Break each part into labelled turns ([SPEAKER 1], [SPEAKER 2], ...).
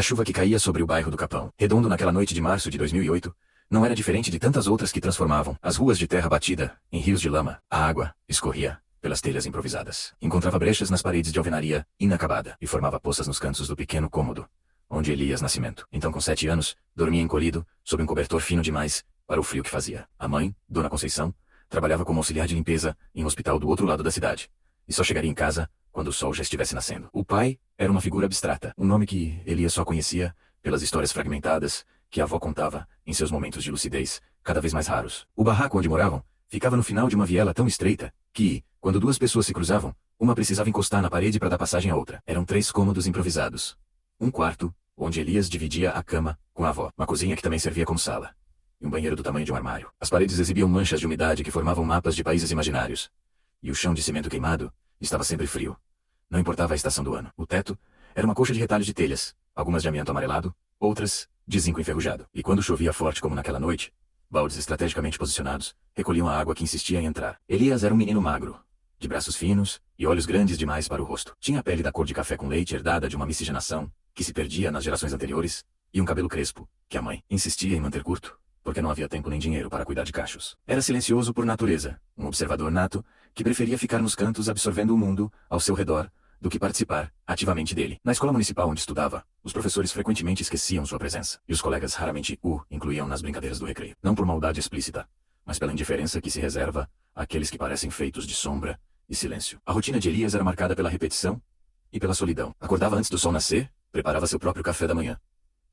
[SPEAKER 1] A chuva que caía sobre o bairro do Capão Redondo naquela noite de março de 2008 não era diferente de tantas outras que transformavam as ruas de terra batida em rios de lama. A água escorria pelas telhas improvisadas, encontrava brechas nas paredes de alvenaria inacabada e formava poças nos cantos do pequeno cômodo onde Elias Nascimento, então com 7 anos, dormia encolhido sob um cobertor fino demais para o frio que fazia. A mãe, Dona Conceição, trabalhava como auxiliar de limpeza em um hospital do outro lado da cidade e só chegaria em casa quando o sol já estivesse nascendo. O pai era uma figura abstrata, um nome que Elias só conhecia pelas histórias fragmentadas que a avó contava em seus momentos de lucidez, cada vez mais raros. O barraco onde moravam ficava no final de uma viela tão estreita que, quando 2 pessoas se cruzavam, uma precisava encostar na parede para dar passagem à outra. Eram 3 cômodos improvisados. Um quarto, onde Elias dividia a cama com a avó, uma cozinha que também servia como sala, e um banheiro do tamanho de um armário. As paredes exibiam manchas de umidade que formavam mapas de países imaginários, e o chão de cimento queimado estava sempre frio. Não importava a estação do ano. O teto era uma colcha de retalhos de telhas, algumas de amianto amarelado, outras de zinco enferrujado. E quando chovia forte como naquela noite, baldes estrategicamente posicionados recolhiam a água que insistia em entrar. Elias era um menino magro, de braços finos e olhos grandes demais para o rosto. Tinha a pele da cor de café com leite herdada de uma miscigenação que se perdia nas gerações anteriores, e um cabelo crespo, que a mãe insistia em manter curto, porque não havia tempo nem dinheiro para cuidar de cachos. Era silencioso por natureza, um observador nato, que preferia ficar nos cantos absorvendo o mundo ao seu redor, do que participar ativamente dele. Na escola municipal onde estudava, os professores frequentemente esqueciam sua presença, e os colegas raramente o incluíam nas brincadeiras do recreio. Não por maldade explícita, mas pela indiferença que se reserva àqueles que parecem feitos de sombra e silêncio. A rotina de Elias era marcada pela repetição e pela solidão. Acordava antes do sol nascer, preparava seu próprio café da manhã,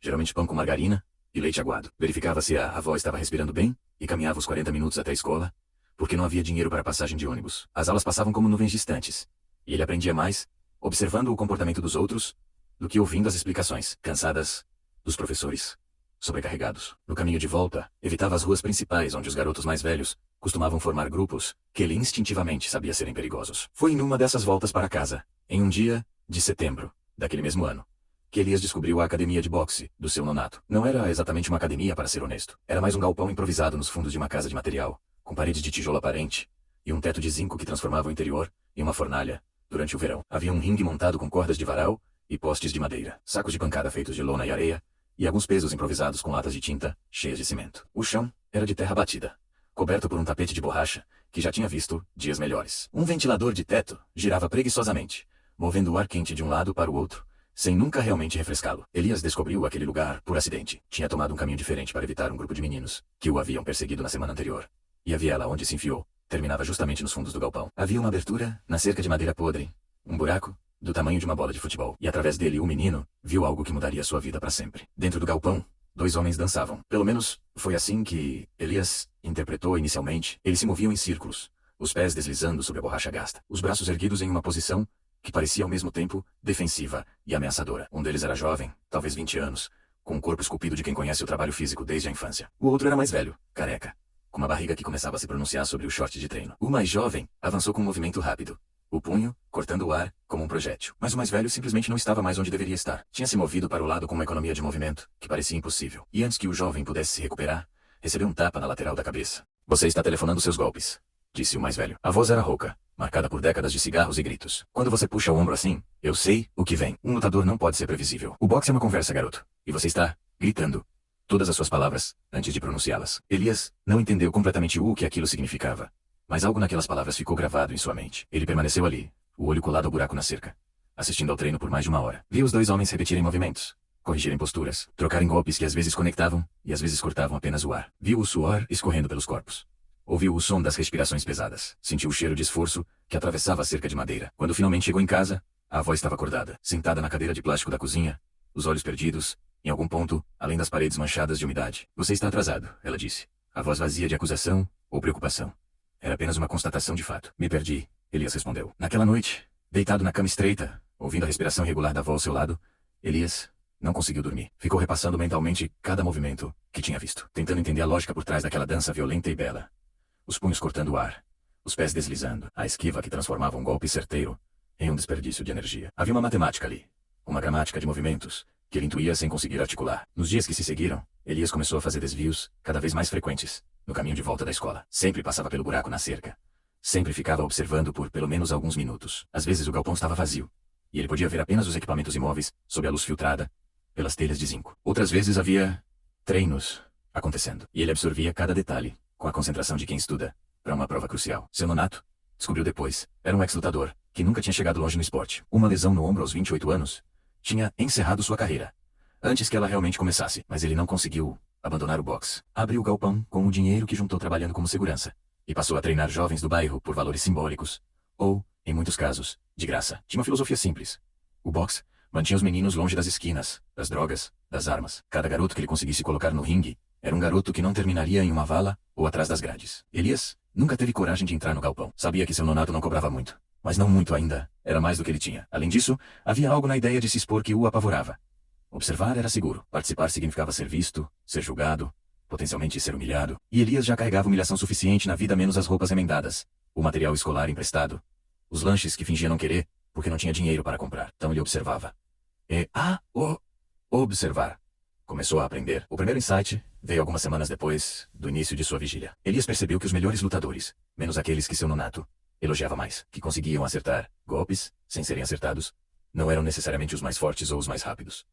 [SPEAKER 1] geralmente pão com margarina e leite aguado. Verificava se a avó estava respirando bem e caminhava os 40 minutos até a escola, porque não havia dinheiro para passagem de ônibus. As aulas passavam como nuvens distantes, e ele aprendia mais observando o comportamento dos outros do que ouvindo as explicações cansadas dos professores sobrecarregados. No caminho de volta, evitava as ruas principais onde os garotos mais velhos costumavam formar grupos que ele instintivamente sabia serem perigosos. Foi em uma dessas voltas para casa, em um dia de setembro daquele mesmo ano, que Elias descobriu a academia de boxe do seu nonato. Não era exatamente uma academia, para ser honesto. Era mais um galpão improvisado nos fundos de uma casa de material, com paredes de tijolo aparente e um teto de zinco que transformava o interior em uma fornalha. Durante o verão, havia um ringue montado com cordas de varal e postes de madeira, sacos de pancada feitos de lona e areia, e alguns pesos improvisados com latas de tinta cheias de cimento. O chão era de terra batida, coberto por um tapete de borracha que já tinha visto dias melhores. Um ventilador de teto girava preguiçosamente, movendo o ar quente de um lado para o outro, sem nunca realmente refrescá-lo. Elias descobriu aquele lugar por acidente. Tinha tomado um caminho diferente para evitar um grupo de meninos que o haviam perseguido na semana anterior. E a viela onde se enfiou terminava justamente nos fundos do galpão. Havia uma abertura na cerca de madeira podre, um buraco do tamanho de uma bola de futebol. E através dele o menino viu algo que mudaria sua vida para sempre. Dentro do galpão, 2 homens dançavam. Pelo menos, foi assim que Elias interpretou inicialmente. Eles se moviam em círculos, os pés deslizando sobre a borracha gasta, os braços erguidos em uma posição que parecia ao mesmo tempo defensiva e ameaçadora. Um deles era jovem, talvez 20 anos, com um corpo esculpido de quem conhece o trabalho físico desde a infância. O outro era mais velho, careca, com uma barriga que começava a se pronunciar sobre o short de treino. O mais jovem avançou com um movimento rápido, o punho cortando o ar como um projétil. Mas o mais velho simplesmente não estava mais onde deveria estar. Tinha se movido para o lado com uma economia de movimento que parecia impossível. E antes que o jovem pudesse se recuperar, recebeu um tapa na lateral da cabeça. Você está telefonando seus golpes, disse o mais velho. A voz era rouca, marcada por décadas de cigarros e gritos. Quando você puxa o ombro assim, eu sei o que vem. Um lutador não pode ser previsível. O boxe é uma conversa, garoto. E você está gritando todas as suas palavras antes de pronunciá-las. Elias não entendeu completamente o que aquilo significava, mas algo naquelas palavras ficou gravado em sua mente. Ele permaneceu ali, o olho colado ao buraco na cerca, assistindo ao treino por mais de 1 hora. Viu os 2 homens repetirem movimentos, corrigirem posturas, trocarem golpes que às vezes conectavam e às vezes cortavam apenas o ar. Viu o suor escorrendo pelos corpos. Ouviu o som das respirações pesadas. Sentiu o cheiro de esforço que atravessava a cerca de madeira. Quando finalmente chegou em casa, a avó estava acordada, sentada na cadeira de plástico da cozinha, os olhos perdidos, em algum ponto, além das paredes manchadas de umidade. Você está atrasado, ela disse. A voz vazia de acusação ou preocupação. Era apenas uma constatação de fato. Me perdi, Elias respondeu. Naquela noite, deitado na cama estreita, ouvindo a respiração irregular da avó ao seu lado, Elias não conseguiu dormir. Ficou repassando mentalmente cada movimento que tinha visto, tentando entender a lógica por trás daquela dança violenta e bela. Os punhos cortando o ar, os pés deslizando, a esquiva que transformava um golpe certeiro em um desperdício de energia. Havia uma matemática ali, uma gramática de movimentos, que ele intuía sem conseguir articular. Nos dias que se seguiram, Elias começou a fazer desvios cada vez mais frequentes, no caminho de volta da escola. Sempre passava pelo buraco na cerca. Sempre ficava observando por pelo menos alguns minutos. Às vezes o galpão estava vazio, e ele podia ver apenas os equipamentos imóveis, sob a luz filtrada pelas telhas de zinco. Outras vezes havia treinos acontecendo, e ele absorvia cada detalhe, com a concentração de quem estuda, para uma prova crucial. Seu nonato, descobriu depois, era um ex-lutador, que nunca tinha chegado longe no esporte. Uma lesão no ombro aos 28 anos tinha encerrado sua carreira, antes que ela realmente começasse, mas ele não conseguiu abandonar o boxe. Abriu o galpão com o dinheiro que juntou trabalhando como segurança, e passou a treinar jovens do bairro por valores simbólicos, ou, em muitos casos, de graça. Tinha uma filosofia simples. O boxe mantinha os meninos longe das esquinas, das drogas, das armas. Cada garoto que ele conseguisse colocar no ringue era um garoto que não terminaria em uma vala ou atrás das grades. Elias nunca teve coragem de entrar no galpão. Sabia que seu nonato não cobrava muito, mas não muito ainda. Era mais do que ele tinha. Além disso, havia algo na ideia de se expor que o apavorava. Observar era seguro. Participar significava ser visto, ser julgado, potencialmente ser humilhado. E Elias já carregava humilhação suficiente na vida, menos as roupas remendadas, o material escolar emprestado, os lanches que fingia não querer, porque não tinha dinheiro para comprar. Então ele observava. Observar. Começou a aprender. O primeiro insight veio algumas semanas depois do início de sua vigília. Elias percebeu que os melhores lutadores, menos aqueles que seu nonato elogiava mais, que conseguiam acertar golpes sem serem acertados, não eram necessariamente os mais fortes ou os mais rápidos.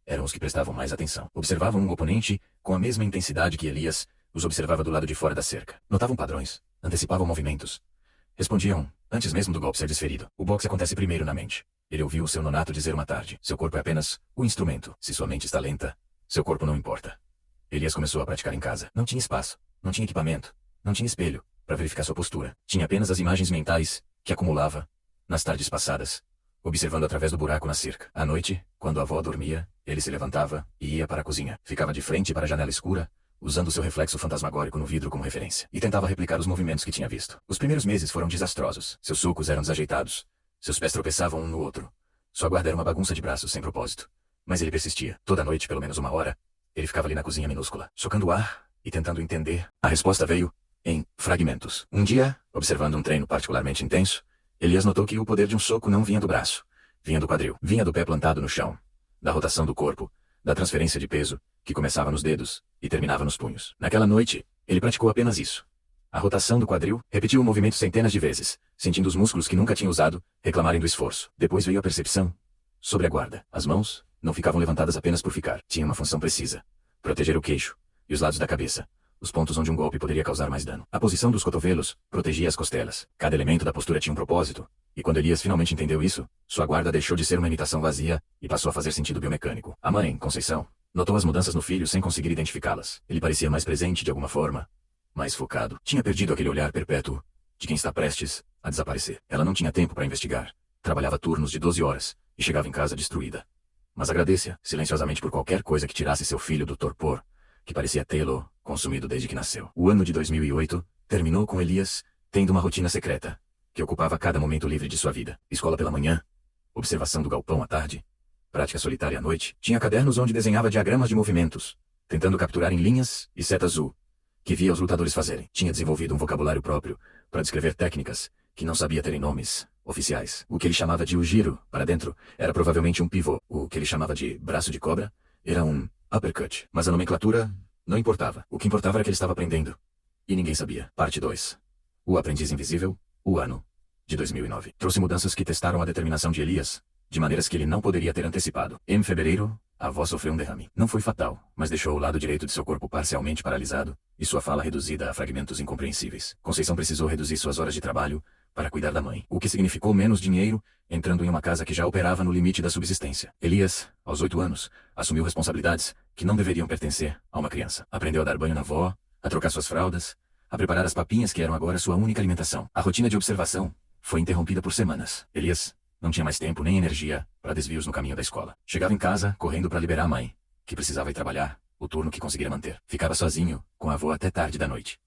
[SPEAKER 1] Eram os que prestavam mais atenção. Observavam um oponente com a mesma intensidade que Elias os observava do lado de fora da cerca. Notavam padrões, antecipavam movimentos, respondiam antes mesmo do golpe ser desferido. O boxe acontece primeiro na mente. Ele ouviu o seu nonato dizer uma tarde: seu corpo é apenas o instrumento. Se sua mente está lenta, seu corpo não importa. Elias começou a praticar em casa. Não tinha espaço, não tinha equipamento, não tinha espelho para verificar sua postura. Tinha apenas as imagens mentais que acumulava nas tardes passadas, observando através do buraco na cerca. À noite, quando a avó dormia, ele se levantava e ia para a cozinha. Ficava de frente para a janela escura, usando seu reflexo fantasmagórico no vidro como referência, e tentava replicar os movimentos que tinha visto. Os primeiros meses foram desastrosos. Seus socos eram desajeitados. Seus pés tropeçavam um no outro. Sua guarda era uma bagunça de braços sem propósito. Mas ele persistia. Toda noite, pelo menos uma hora, ele ficava ali na cozinha minúscula, socando o ar e tentando entender. A resposta veio em fragmentos. Um dia, observando um treino particularmente intenso, Elias notou que o poder de um soco não vinha do braço, vinha do quadril, vinha do pé plantado no chão, da rotação do corpo, da transferência de peso, que começava nos dedos e terminava nos punhos. Naquela noite, ele praticou apenas isso. A rotação do quadril, repetiu o movimento centenas de vezes, sentindo os músculos que nunca tinha usado reclamarem do esforço. Depois veio a percepção sobre a guarda. As mãos não ficavam levantadas apenas por ficar. Tinha uma função precisa: proteger o queixo e os lados da cabeça, os pontos onde um golpe poderia causar mais dano. A posição dos cotovelos protegia as costelas. Cada elemento da postura tinha um propósito, e quando Elias finalmente entendeu isso, sua guarda deixou de ser uma imitação vazia e passou a fazer sentido biomecânico. A mãe, Conceição, notou as mudanças no filho sem conseguir identificá-las. Ele parecia mais presente de alguma forma, mais focado. Tinha perdido aquele olhar perpétuo de quem está prestes a desaparecer. Ela não tinha tempo para investigar. Trabalhava turnos de 12 horas e chegava em casa destruída. Mas agradecia silenciosamente por qualquer coisa que tirasse seu filho do torpor, que parecia tê-lo consumido desde que nasceu. O ano de 2008 terminou com Elias tendo uma rotina secreta, que ocupava cada momento livre de sua vida. Escola pela manhã, observação do galpão à tarde, prática solitária à noite. Tinha cadernos onde desenhava diagramas de movimentos, tentando capturar em linhas e setas o que via os lutadores fazerem. Tinha desenvolvido um vocabulário próprio para descrever técnicas que não sabia terem nomes oficiais. O que ele chamava de o giro para dentro era provavelmente um pivô. O que ele chamava de braço de cobra era um uppercut. Mas a nomenclatura não importava. O que importava era que ele estava aprendendo. E ninguém sabia. Parte 2. O Aprendiz Invisível, o ano de 2009. Trouxe mudanças que testaram a determinação de Elias, de maneiras que ele não poderia ter antecipado. Em fevereiro, a avó sofreu um derrame. Não foi fatal, mas deixou o lado direito de seu corpo parcialmente paralisado, e sua fala reduzida a fragmentos incompreensíveis. Conceição precisou reduzir suas horas de trabalho para cuidar da mãe, o que significou menos dinheiro, entrando em uma casa que já operava no limite da subsistência. Elias, aos 8 anos, assumiu responsabilidades que não deveriam pertencer a uma criança. Aprendeu a dar banho na avó, a trocar suas fraldas, a preparar as papinhas que eram agora sua única alimentação. A rotina de observação foi interrompida por semanas. Elias não tinha mais tempo nem energia para desvios no caminho da escola. Chegava em casa, correndo para liberar a mãe, que precisava ir trabalhar, o turno que conseguira manter. Ficava sozinho, com a avó até tarde da noite,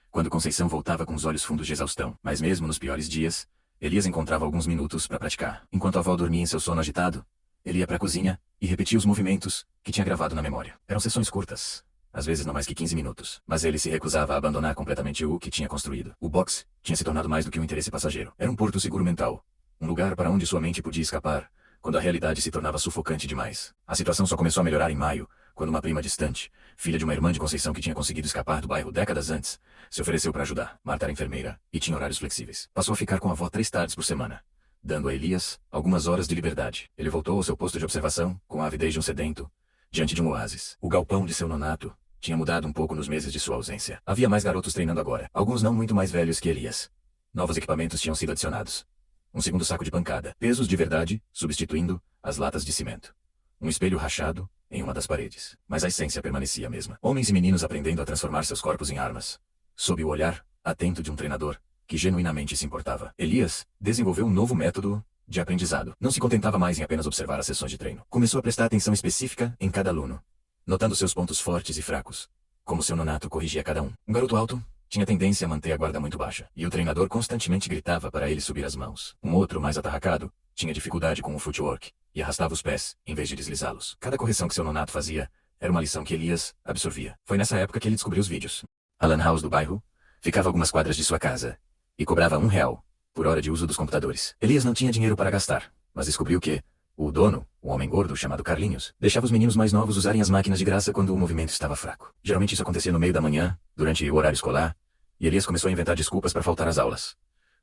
[SPEAKER 1] quando Conceição voltava com os olhos fundos de exaustão. Mas mesmo nos piores dias, Elias encontrava alguns minutos para praticar. Enquanto a avó dormia em seu sono agitado, ele ia para a cozinha e repetia os movimentos que tinha gravado na memória. Eram sessões curtas, às vezes não mais que 15 minutos. Mas ele se recusava a abandonar completamente o que tinha construído. O boxe tinha se tornado mais do que um interesse passageiro. Era um porto seguro mental, um lugar para onde sua mente podia escapar, quando a realidade se tornava sufocante demais. A situação só começou a melhorar em maio, quando uma prima distante, filha de uma irmã de Conceição que tinha conseguido escapar do bairro décadas antes, se ofereceu para ajudar. Marta era enfermeira e tinha horários flexíveis. Passou a ficar com a avó 3 tardes por semana, dando a Elias algumas horas de liberdade. Ele voltou ao seu posto de observação, com a avidez de um sedento, diante de um oásis. O galpão de seu nonato tinha mudado um pouco nos meses de sua ausência. Havia mais garotos treinando agora, alguns não muito mais velhos que Elias. Novos equipamentos tinham sido adicionados. Um segundo saco de pancada, pesos de verdade, substituindo as latas de cimento. Um espelho rachado em uma das paredes. Mas a essência permanecia a mesma. Homens e meninos aprendendo a transformar seus corpos em armas. Sob o olhar atento de um treinador que genuinamente se importava. Elias desenvolveu um novo método de aprendizado. Não se contentava mais em apenas observar as sessões de treino. Começou a prestar atenção específica em cada aluno, notando seus pontos fortes e fracos, como seu nonato corrigia cada um. Um garoto alto tinha tendência a manter a guarda muito baixa, e o treinador constantemente gritava para ele subir as mãos. Um outro, mais atarracado, tinha dificuldade com o footwork, e arrastava os pés, em vez de deslizá-los. Cada correção que seu nonato fazia era uma lição que Elias absorvia. Foi nessa época que ele descobriu os vídeos. A lan house do bairro ficava a algumas quadras de sua casa, e cobrava R$ 1 por hora de uso dos computadores. Elias não tinha dinheiro para gastar, mas descobriu que o dono, um homem gordo chamado Carlinhos, deixava os meninos mais novos usarem as máquinas de graça quando o movimento estava fraco. Geralmente isso acontecia no meio da manhã, durante o horário escolar, e Elias começou a inventar desculpas para faltar às aulas.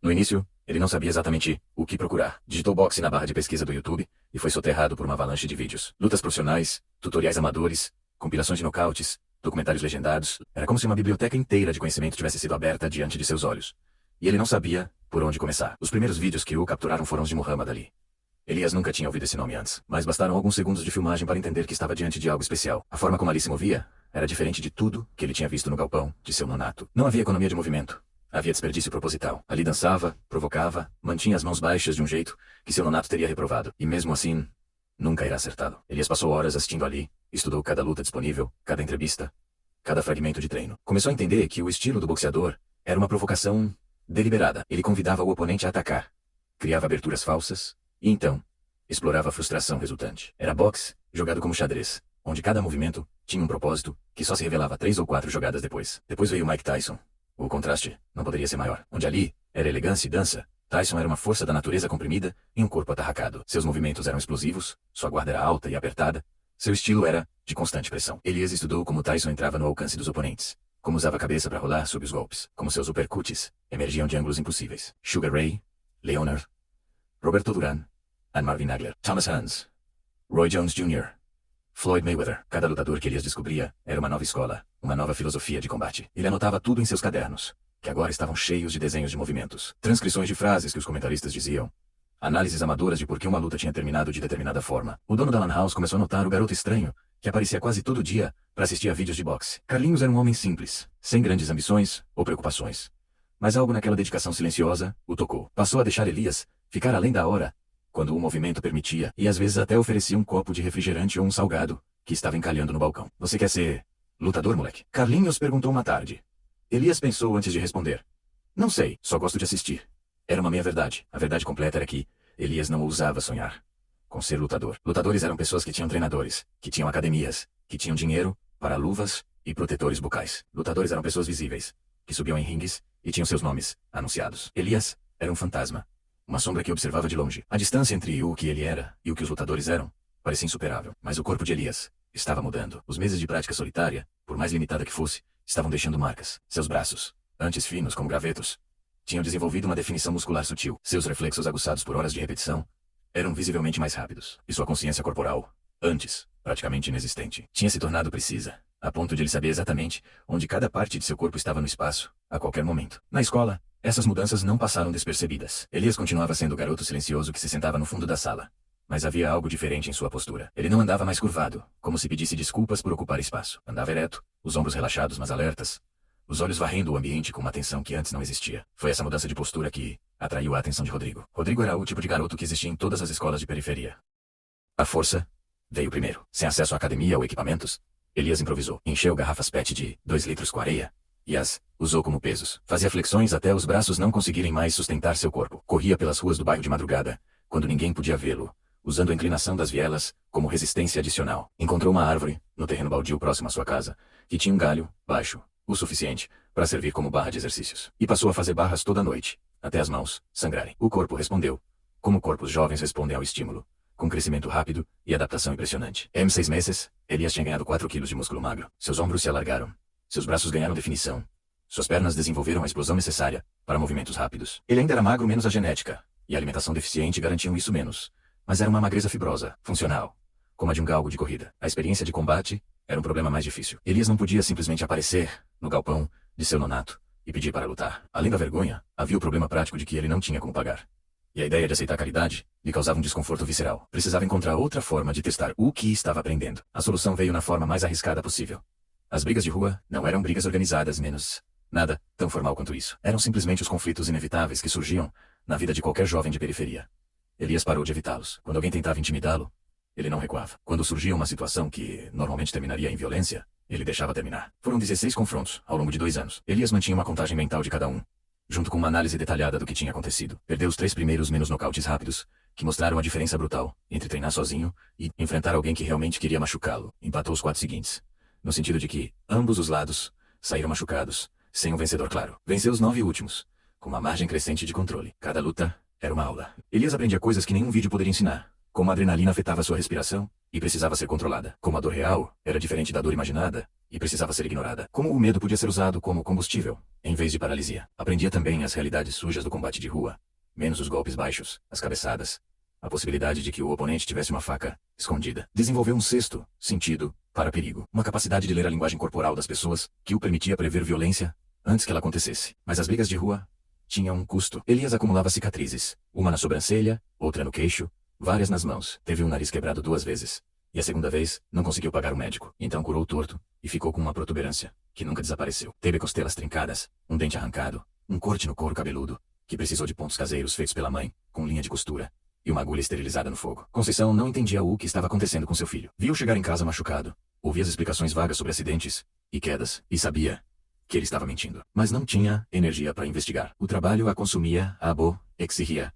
[SPEAKER 1] No início, ele não sabia exatamente o que procurar. Digitou boxe na barra de pesquisa do YouTube e foi soterrado por uma avalanche de vídeos. Lutas profissionais, tutoriais amadores, compilações de nocautes, documentários legendados. Era como se uma biblioteca inteira de conhecimento tivesse sido aberta diante de seus olhos. E ele não sabia por onde começar. Os primeiros vídeos que o capturaram foram os de Muhammad Ali. Elias nunca tinha ouvido esse nome antes, mas bastaram alguns segundos de filmagem para entender que estava diante de algo especial. A forma como Ali se movia era diferente de tudo que ele tinha visto no galpão de seu nonato. Não havia economia de movimento. Havia desperdício proposital. Ali dançava, provocava, mantinha as mãos baixas de um jeito que seu nonato teria reprovado. E mesmo assim, nunca era acertado. Elias passou horas assistindo Ali, estudou cada luta disponível, cada entrevista, cada fragmento de treino. Começou a entender que o estilo do boxeador era uma provocação deliberada. Ele convidava o oponente a atacar, criava aberturas falsas, e então, explorava a frustração resultante. Era boxe, jogado como xadrez, onde cada movimento tinha um propósito que só se revelava 3 ou 4 jogadas depois. Depois veio Mike Tyson. O contraste não poderia ser maior. Onde Ali era elegância e dança, Tyson era uma força da natureza comprimida e um corpo atarracado. Seus movimentos eram explosivos, sua guarda era alta e apertada, seu estilo era de constante pressão. Elias estudou como Tyson entrava no alcance dos oponentes, como usava a cabeça para rolar sob os golpes, como seus uppercuts emergiam de ângulos impossíveis. Sugar Ray, Leonard, Roberto Duran, Ann Marvin Nagler, Thomas Hans, Roy Jones Jr., Floyd Mayweather. Cada lutador que Elias descobria era uma nova escola, uma nova filosofia de combate. Ele anotava tudo em seus cadernos, que agora estavam cheios de desenhos de movimentos, transcrições de frases que os comentaristas diziam, análises amadoras de por que uma luta tinha terminado de determinada forma. O dono da lan house começou a notar o garoto estranho, que aparecia quase todo dia para assistir a vídeos de boxe. Carlinhos era um homem simples, sem grandes ambições ou preocupações. Mas algo naquela dedicação silenciosa o tocou. Passou a deixar Elias ficar além da hora, quando o movimento permitia, e às vezes até oferecia um copo de refrigerante ou um salgado, que estava encalhando no balcão. Você quer ser lutador, moleque? Carlinhos perguntou uma tarde. Elias pensou antes de responder. Não sei, só gosto de assistir. Era uma meia-verdade. A verdade completa era que Elias não ousava sonhar com ser lutador. Lutadores eram pessoas que tinham treinadores, que tinham academias, que tinham dinheiro para luvas e protetores bucais. Lutadores eram pessoas visíveis, que subiam em ringues e tinham seus nomes anunciados. Elias era um fantasma, uma sombra que observava de longe. A distância entre o que ele era e o que os lutadores eram parecia insuperável. Mas o corpo de Elias estava mudando. Os meses de prática solitária, por mais limitada que fosse, estavam deixando marcas. Seus braços, antes finos como gravetos, tinham desenvolvido uma definição muscular sutil. Seus reflexos aguçados por horas de repetição eram visivelmente mais rápidos. E sua consciência corporal, antes praticamente inexistente, tinha se tornado precisa, a ponto de ele saber exatamente onde cada parte de seu corpo estava no espaço, a qualquer momento. Na escola, essas mudanças não passaram despercebidas. Elias continuava sendo o garoto silencioso que se sentava no fundo da sala. Mas havia algo diferente em sua postura. Ele não andava mais curvado, como se pedisse desculpas por ocupar espaço. Andava ereto, os ombros relaxados mas alertas, os olhos varrendo o ambiente com uma atenção que antes não existia. Foi essa mudança de postura que atraiu a atenção de Rodrigo. Rodrigo era o tipo de garoto que existia em todas as escolas de periferia. A força veio primeiro. Sem acesso à academia ou equipamentos, Elias improvisou. Encheu garrafas PET de 2 litros com areia e as usou como pesos. Fazia flexões até os braços não conseguirem mais sustentar seu corpo. Corria pelas ruas do bairro de madrugada, quando ninguém podia vê-lo, usando a inclinação das vielas como resistência adicional. Encontrou uma árvore, no terreno baldio próximo à sua casa, que tinha um galho baixo, o suficiente para servir como barra de exercícios. E passou a fazer barras toda noite, até as mãos sangrarem. O corpo respondeu, como corpos jovens respondem ao estímulo, com crescimento rápido e adaptação impressionante. Em 6 meses, Elias tinha ganhado 4 quilos de músculo magro. Seus ombros se alargaram. Seus braços ganharam definição. Suas pernas desenvolveram a explosão necessária para movimentos rápidos. Ele ainda era magro menos a genética, e a alimentação deficiente garantiam isso menos. Mas era uma magreza fibrosa, funcional, como a de um galgo de corrida. A experiência de combate era um problema mais difícil. Elias não podia simplesmente aparecer no galpão de seu nonato e pedir para lutar. Além da vergonha, havia o problema prático de que ele não tinha como pagar. E a ideia de aceitar caridade lhe causava um desconforto visceral. Precisava encontrar outra forma de testar o que estava aprendendo. A solução veio na forma mais arriscada possível. As brigas de rua não eram brigas organizadas, menos nada tão formal quanto isso. Eram simplesmente os conflitos inevitáveis que surgiam na vida de qualquer jovem de periferia. Elias parou de evitá-los. Quando alguém tentava intimidá-lo, ele não recuava. Quando surgia uma situação que normalmente terminaria em violência, ele deixava terminar. Foram 16 confrontos ao longo de 2 anos. Elias mantinha uma contagem mental de cada um, junto com uma análise detalhada do que tinha acontecido. Perdeu os 3 primeiros menos nocautes rápidos, que mostraram a diferença brutal entre treinar sozinho e enfrentar alguém que realmente queria machucá-lo. Empatou os 4 seguintes, no sentido de que ambos os lados saíram machucados, sem um vencedor claro. Venceu os 9 últimos, com uma margem crescente de controle. Cada luta era uma aula. Elias aprendia coisas que nenhum vídeo poderia ensinar, como a adrenalina afetava sua respiração e precisava ser controlada, como a dor real era diferente da dor imaginada e precisava ser ignorada, como o medo podia ser usado como combustível, em vez de paralisia. Aprendia também as realidades sujas do combate de rua, menos os golpes baixos, as cabeçadas, a possibilidade de que o oponente tivesse uma faca escondida. Desenvolveu um sexto sentido para perigo, uma capacidade de ler a linguagem corporal das pessoas que o permitia prever violência antes que ela acontecesse. Mas as brigas de rua tinham um custo. Elias acumulava cicatrizes, uma na sobrancelha, outra no queixo, várias nas mãos. Teve o nariz quebrado 2 vezes. E a segunda vez, não conseguiu pagar o médico. Então curou o torto e ficou com uma protuberância, que nunca desapareceu. Teve costelas trincadas, um dente arrancado, um corte no couro cabeludo, que precisou de pontos caseiros feitos pela mãe, com linha de costura, e uma agulha esterilizada no fogo. Conceição não entendia o que estava acontecendo com seu filho. Viu chegar em casa machucado, ouvia as explicações vagas sobre acidentes e quedas, e sabia que ele estava mentindo. Mas não tinha energia para investigar. O trabalho a consumia, exigia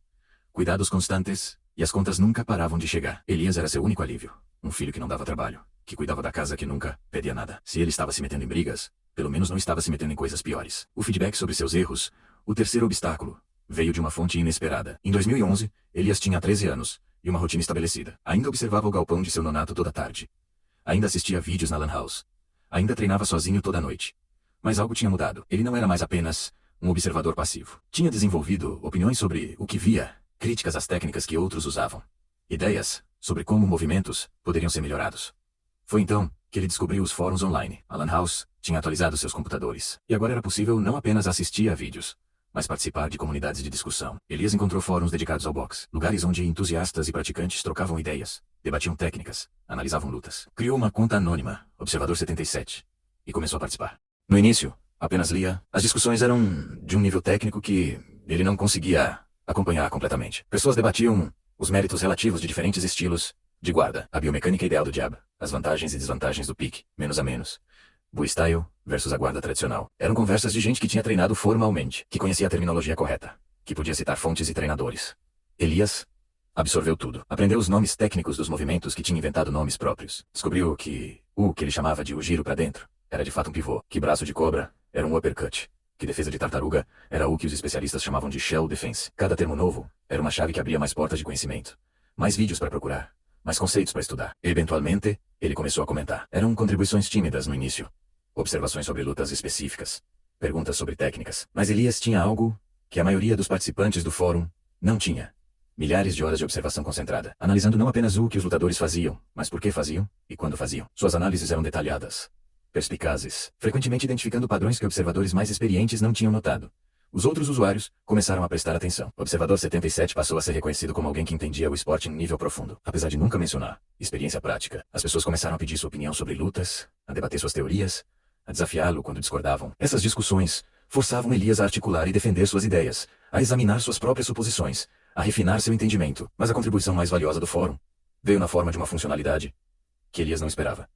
[SPEAKER 1] cuidados constantes, e as contas nunca paravam de chegar. Elias era seu único alívio. Um filho que não dava trabalho, que cuidava da casa, que nunca pedia nada. Se ele estava se metendo em brigas, pelo menos não estava se metendo em coisas piores. O feedback sobre seus erros, o terceiro obstáculo, veio de uma fonte inesperada. Em 2011, Elias tinha 13 anos, e uma rotina estabelecida. Ainda observava o galpão de seu nonato toda tarde. Ainda assistia vídeos na Lan House. Ainda treinava sozinho toda noite. Mas algo tinha mudado. Ele não era mais apenas um observador passivo. Tinha desenvolvido opiniões sobre o que via, críticas às técnicas que outros usavam, ideias sobre como movimentos poderiam ser melhorados. Foi então que ele descobriu os fóruns online. A Lan House tinha atualizado seus computadores, e agora era possível não apenas assistir a vídeos, mas participar de comunidades de discussão. Elias encontrou fóruns dedicados ao boxe, lugares onde entusiastas e praticantes trocavam ideias, debatiam técnicas, analisavam lutas. Criou uma conta anônima, Observador 77, e começou a participar. No início, apenas lia. As discussões eram de um nível técnico que ele não conseguia acompanhar completamente. Pessoas debatiam os méritos relativos de diferentes estilos de guarda, a biomecânica ideal do jab, as vantagens e desvantagens do pique, menos a menos, Bui Style versus a guarda tradicional. Eram conversas de gente que tinha treinado formalmente, que conhecia a terminologia correta, que podia citar fontes e treinadores. Elias absorveu tudo. Aprendeu os nomes técnicos dos movimentos, que tinha inventado nomes próprios. Descobriu que o que ele chamava de o giro para dentro era de fato um pivô, que braço de cobra era um uppercut, que defesa de tartaruga era o que os especialistas chamavam de shell defense. Cada termo novo era uma chave que abria mais portas de conhecimento, mais vídeos para procurar, mais conceitos para estudar. Eventualmente, ele começou a comentar. Eram contribuições tímidas no início, observações sobre lutas específicas, perguntas sobre técnicas. Mas Elias tinha algo que a maioria dos participantes do fórum não tinha: milhares de horas de observação concentrada, analisando não apenas o que os lutadores faziam, mas por que faziam e quando faziam. Suas análises eram detalhadas, perspicazes, frequentemente identificando padrões que observadores mais experientes não tinham notado. Os outros usuários começaram a prestar atenção. O Observador 77 passou a ser reconhecido como alguém que entendia o esporte em nível profundo. Apesar de nunca mencionar experiência prática, as pessoas começaram a pedir sua opinião sobre lutas, a debater suas teorias, a desafiá-lo quando discordavam. Essas discussões forçavam Elias a articular e defender suas ideias, a examinar suas próprias suposições, a refinar seu entendimento. Mas a contribuição mais valiosa do fórum veio na forma de uma funcionalidade que Elias não esperava: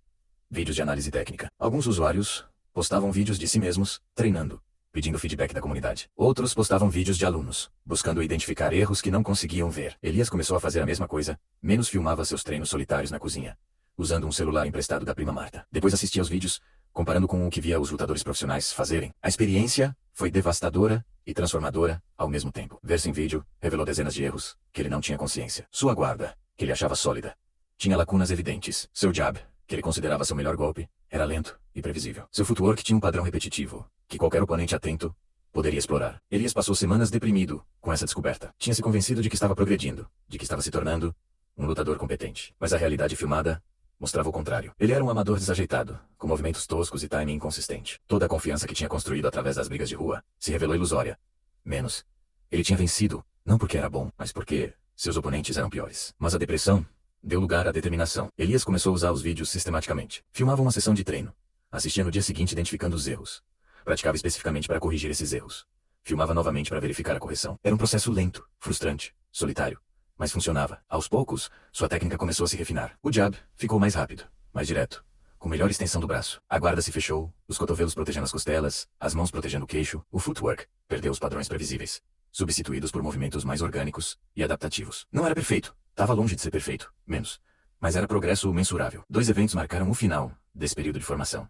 [SPEAKER 1] vídeos de análise técnica. Alguns usuários postavam vídeos de si mesmos treinando, pedindo feedback da comunidade. Outros postavam vídeos de alunos, buscando identificar erros que não conseguiam ver. Elias começou a fazer a mesma coisa, menos filmava seus treinos solitários na cozinha, usando um celular emprestado da prima Marta. Depois assistia aos vídeos, comparando com o que via os lutadores profissionais fazerem. A experiência foi devastadora e transformadora ao mesmo tempo. Ver-se em vídeo revelou dezenas de erros que ele não tinha consciência. Sua guarda, que ele achava sólida, tinha lacunas evidentes. Seu jab, que ele considerava seu melhor golpe, era lento e previsível. Seu footwork tinha um padrão repetitivo, que qualquer oponente atento poderia explorar. Elias passou semanas deprimido com essa descoberta. Tinha se convencido de que estava progredindo, de que estava se tornando um lutador competente. Mas a realidade filmada mostrava o contrário. Ele era um amador desajeitado, com movimentos toscos e timing inconsistente. Toda a confiança que tinha construído através das brigas de rua se revelou ilusória. Menos. Ele tinha vencido, não porque era bom, mas porque seus oponentes eram piores. Mas a depressão deu lugar à determinação. Elias começou a usar os vídeos sistematicamente. Filmava uma sessão de treino. Assistia no dia seguinte identificando os erros. Praticava especificamente para corrigir esses erros. Filmava novamente para verificar a correção. Era um processo lento, frustrante, solitário. Mas funcionava. Aos poucos, sua técnica começou a se refinar. O jab ficou mais rápido, mais direto, com melhor extensão do braço. A guarda se fechou, os cotovelos protegendo as costelas, as mãos protegendo o queixo. O footwork perdeu os padrões previsíveis, substituídos por movimentos mais orgânicos e adaptativos. Não era perfeito. Estava longe de ser perfeito. Menos. Mas era progresso mensurável. 2 eventos marcaram o final desse período de formação.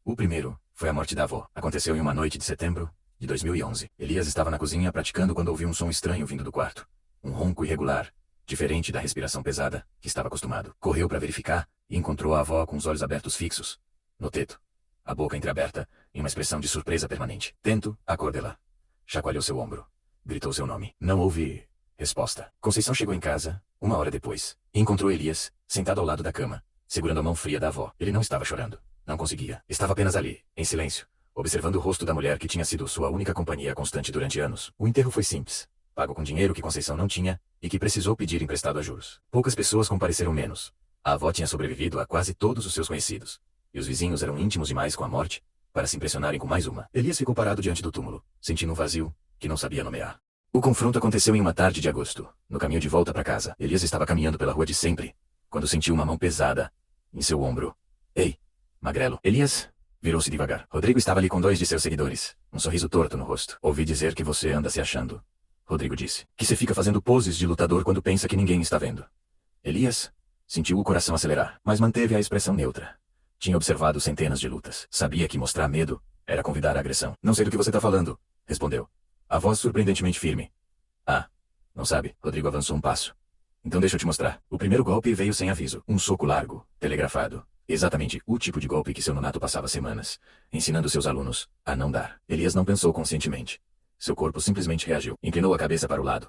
[SPEAKER 1] O primeiro foi a morte da avó. Aconteceu em uma noite de setembro de 2011. Elias estava na cozinha praticando quando ouviu um som estranho vindo do quarto. Um ronco irregular, diferente da respiração pesada que estava acostumado. Correu para verificar e encontrou a avó com os olhos abertos fixos no teto, a boca entreaberta, em uma expressão de surpresa permanente. Tento, acordê-la. Chacoalhou seu ombro. Gritou seu nome. Não houve resposta. Conceição chegou em casa, 1 hora depois, e encontrou Elias, sentado ao lado da cama, segurando a mão fria da avó. Ele não estava chorando. Não conseguia. Estava apenas ali, em silêncio, observando o rosto da mulher que tinha sido sua única companhia constante durante anos. O enterro foi simples, pago com dinheiro que Conceição não tinha e que precisou pedir emprestado a juros. Poucas pessoas compareceram menos. A avó tinha sobrevivido a quase todos os seus conhecidos, e os vizinhos eram íntimos demais com a morte para se impressionarem com mais uma. Elias ficou parado diante do túmulo, sentindo um vazio que não sabia nomear. O confronto aconteceu em uma tarde de agosto, no caminho de volta para casa. Elias estava caminhando pela rua de sempre, quando sentiu uma mão pesada em seu ombro. Ei, magrelo. Elias virou-se devagar. Rodrigo estava ali com 2 de seus seguidores, um sorriso torto no rosto. Ouvi dizer que você anda se achando. Rodrigo disse. Que se fica fazendo poses de lutador quando pensa que ninguém está vendo. Elias sentiu o coração acelerar, mas manteve a expressão neutra. Tinha observado centenas de lutas. Sabia que mostrar medo era convidar a agressão. Não sei do que você está falando, respondeu. A voz surpreendentemente firme. Ah, não sabe? Rodrigo avançou um passo. Então deixa eu te mostrar. O primeiro golpe veio sem aviso. Um soco largo, telegrafado. Exatamente o tipo de golpe que seu nonato passava semanas, ensinando seus alunos a não dar. Elias não pensou conscientemente. Seu corpo simplesmente reagiu. Inclinou a cabeça para o lado,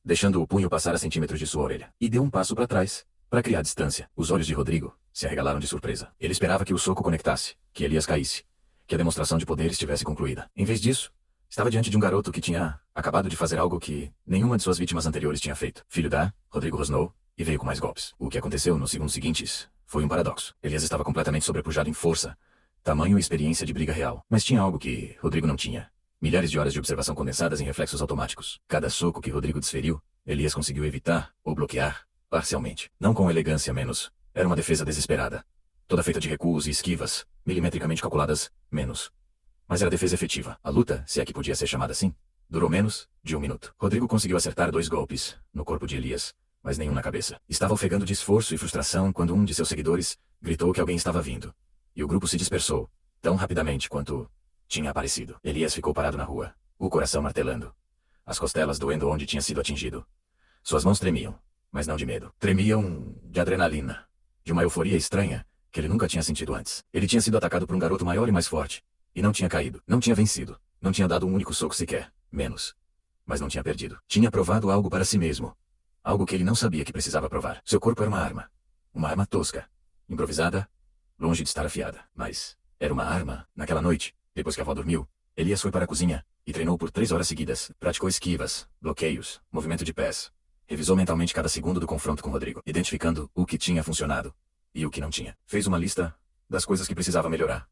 [SPEAKER 1] deixando o punho passar a centímetros de sua orelha. E deu um passo para trás, para criar distância. Os olhos de Rodrigo se arregalaram de surpresa. Ele esperava que o soco conectasse, que Elias caísse, que a demonstração de poder estivesse concluída. Em vez disso, estava diante de um garoto que tinha acabado de fazer algo que nenhuma de suas vítimas anteriores tinha feito. Filho da, Rodrigo rosnou, e veio com mais golpes. O que aconteceu nos segundos seguintes foi um paradoxo. Elias estava completamente sobrepujado em força, tamanho e experiência de briga real. Mas tinha algo que Rodrigo não tinha. Milhares de horas de observação condensadas em reflexos automáticos. Cada soco que Rodrigo desferiu, Elias conseguiu evitar ou bloquear, parcialmente. Não com elegância menos. Era uma defesa desesperada. Toda feita de recuos e esquivas, milimetricamente calculadas, menos. Mas era defesa efetiva. A luta, se é que podia ser chamada assim, durou menos de 1 minuto. Rodrigo conseguiu acertar 2 golpes no corpo de Elias, mas nenhum na cabeça. Estava ofegando de esforço e frustração quando um de seus seguidores gritou que alguém estava vindo. E o grupo se dispersou, tão rapidamente quanto tinha aparecido. Elias ficou parado na rua, o coração martelando, as costelas doendo onde tinha sido atingido. Suas mãos tremiam, mas não de medo. Tremiam de adrenalina, de uma euforia estranha que ele nunca tinha sentido antes. Ele tinha sido atacado por um garoto maior e mais forte. E não tinha caído, não tinha vencido, não tinha dado um único soco sequer, menos. Mas não tinha perdido. Tinha provado algo para si mesmo. Algo que ele não sabia que precisava provar. Seu corpo era uma arma. Uma arma tosca, improvisada, longe de estar afiada. Mas era uma arma. Naquela noite, depois que a avó dormiu, Elias foi para a cozinha e treinou por 3 horas seguidas. Praticou esquivas, bloqueios, movimento de pés. Revisou mentalmente cada segundo do confronto com Rodrigo, identificando o que tinha funcionado e o que não tinha. Fez uma lista das coisas que precisava melhorar.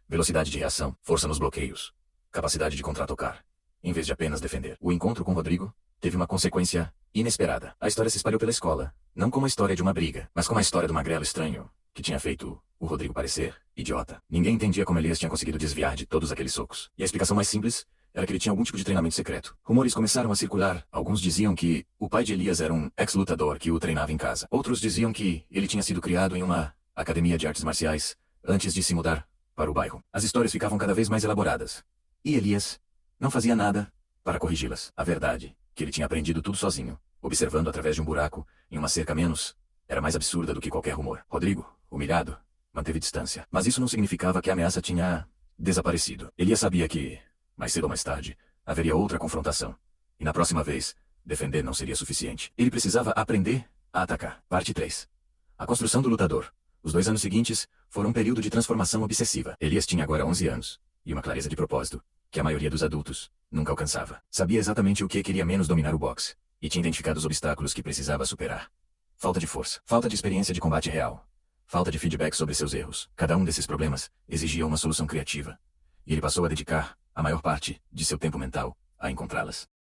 [SPEAKER 1] Velocidade de reação, força nos bloqueios, capacidade de contra-atacar, em vez de apenas defender. O encontro com Rodrigo teve uma consequência inesperada. A história se espalhou pela escola, não como a história de uma briga, mas como a história do magrelo estranho, que tinha feito o Rodrigo parecer idiota. Ninguém entendia como Elias tinha conseguido desviar de todos aqueles socos. E a explicação mais simples era que ele tinha algum tipo de treinamento secreto. Rumores começaram a circular. Alguns diziam que o pai de Elias era um ex-lutador que o treinava em casa. Outros diziam que ele tinha sido criado em uma academia de artes marciais antes de se mudar para o bairro. As histórias ficavam cada vez mais elaboradas. E Elias não fazia nada para corrigi-las. A verdade, que ele tinha aprendido tudo sozinho, observando através de um buraco, em uma cerca menos, era mais absurda do que qualquer rumor. Rodrigo, humilhado, manteve distância. Mas isso não significava que a ameaça tinha desaparecido. Elias sabia que, mais cedo ou mais tarde, haveria outra confrontação. E na próxima vez, defender não seria suficiente. Ele precisava aprender A atacar. Parte 3. A construção do lutador. Os 2 anos seguintes foram um período de transformação obsessiva. Elias tinha agora 11 anos, e uma clareza de propósito, que a maioria dos adultos nunca alcançava. Sabia exatamente o que queria menos dominar o boxe, e tinha identificado os obstáculos que precisava superar. Falta de força, falta de experiência de combate real, falta de feedback sobre seus erros. Cada um desses problemas exigia uma solução criativa, e ele passou a dedicar a maior parte de seu tempo mental a encontrá-las.